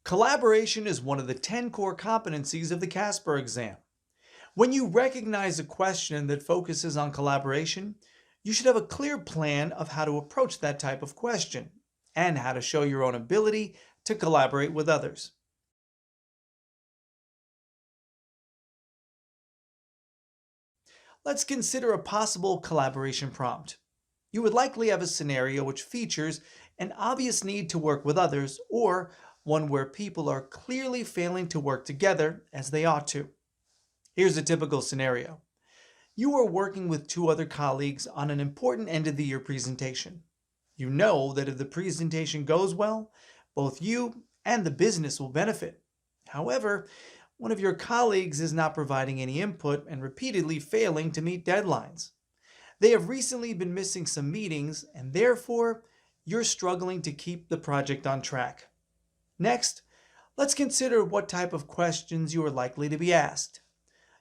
Collaboration is one of the 10 core competencies of the CASPer exam. When you recognize a question that focuses on collaboration, you should have a clear plan of how to approach that type of question and how to show your own ability to collaborate with others. Let's consider a possible collaboration prompt. You would likely have a scenario which features an obvious need to work with others or one where people are clearly failing to work together as they ought to. Here's a typical scenario. You are working with two other colleagues on an important end of the year presentation. You know that if the presentation goes well, both you and the business will benefit. However, one of your colleagues is not providing any input and repeatedly failing to meet deadlines. They have recently been missing some meetings and therefore you're struggling to keep the project on track. Next, let's consider what type of questions you are likely to be asked.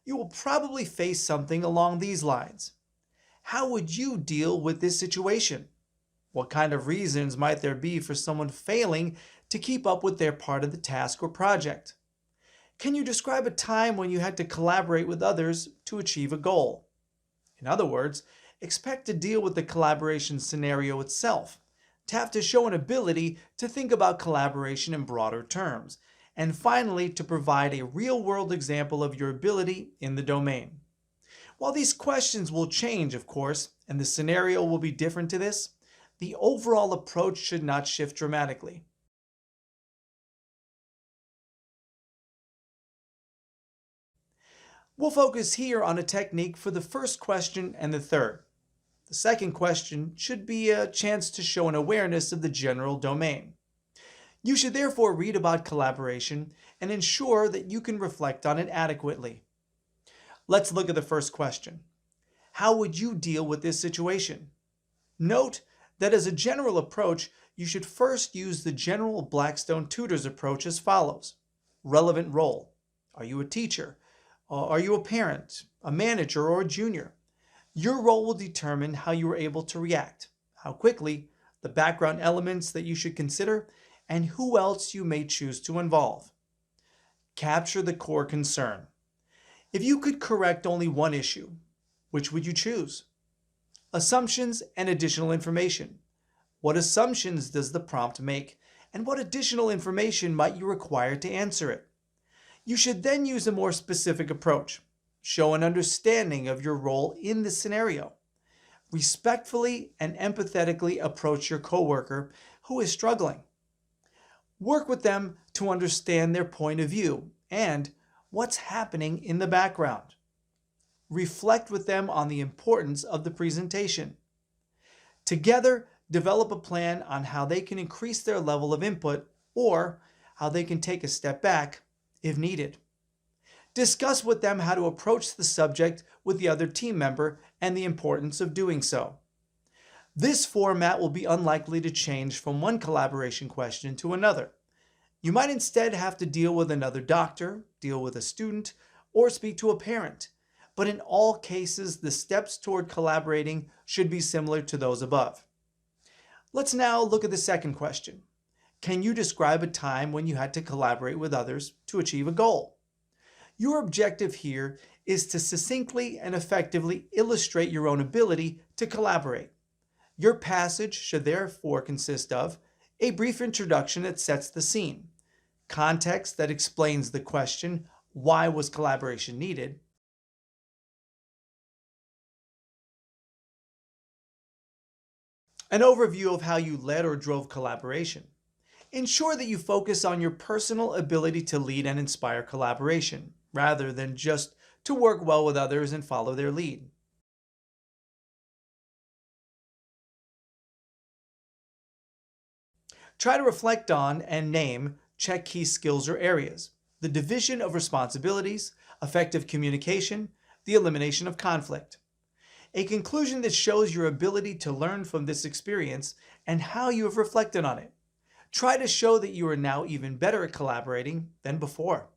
You will probably face something along these lines. How would you deal with this situation? What kind of reasons might there be for someone failing to keep up with their part of the task or project? Can you describe a time when you had to collaborate with others to achieve a goal? In other words, expect to deal with the collaboration scenario itself, to have to show an ability to think about collaboration in broader terms, and finally to provide a real-world example of your ability in the domain. While these questions will change, of course, and the scenario will be different to this, the overall approach should not shift dramatically. We'll focus here on a technique for the first question and the third. The second question should be a chance to show an awareness of the general domain. You should therefore read about collaboration and ensure that you can reflect on it adequately. Let's look at the first question. How would you deal with this situation? Note that as a general approach, you should first use the general Blackstone Tutors approach as follows. Relevant role. Are you a teacher? Are you a parent, a manager, or a junior? Your role will determine how you are able to react, how quickly, the background elements that you should consider, and who else you may choose to involve. Capture the core concern. If you could correct only one issue, which would you choose? Assumptions and additional information. What assumptions does the prompt make, and what additional information might you require to answer it? You should then use a more specific approach. Show an understanding of your role in the scenario. Respectfully and empathetically approach your coworker who is struggling. Work with them to understand their point of view and what's happening in the background. Reflect with them on the importance of the presentation. Together, develop a plan on how they can increase their level of input or how they can take a step back if needed. Discuss with them how to approach the subject with the other team member and the importance of doing so. This format will be unlikely to change from one collaboration question to another. You might instead have to deal with another doctor, deal with a student, or speak to a parent. But in all cases, the steps toward collaborating should be similar to those above. Let's now look at the second question. Can you describe a time when you had to collaborate with others to achieve a goal? Your objective here is to succinctly and effectively illustrate your own ability to collaborate. Your passage should therefore consist of a brief introduction that sets the scene, context that explains the question, why was collaboration needed, an overview of how you led or drove collaboration. Ensure that you focus on your personal ability to lead and inspire collaboration, rather than just to work well with others and follow their lead. Try to reflect on and name check key skills or areas, the division of responsibilities, effective communication, the elimination of conflict. A conclusion that shows your ability to learn from this experience and how you have reflected on it. Try to show that you are now even better at collaborating than before.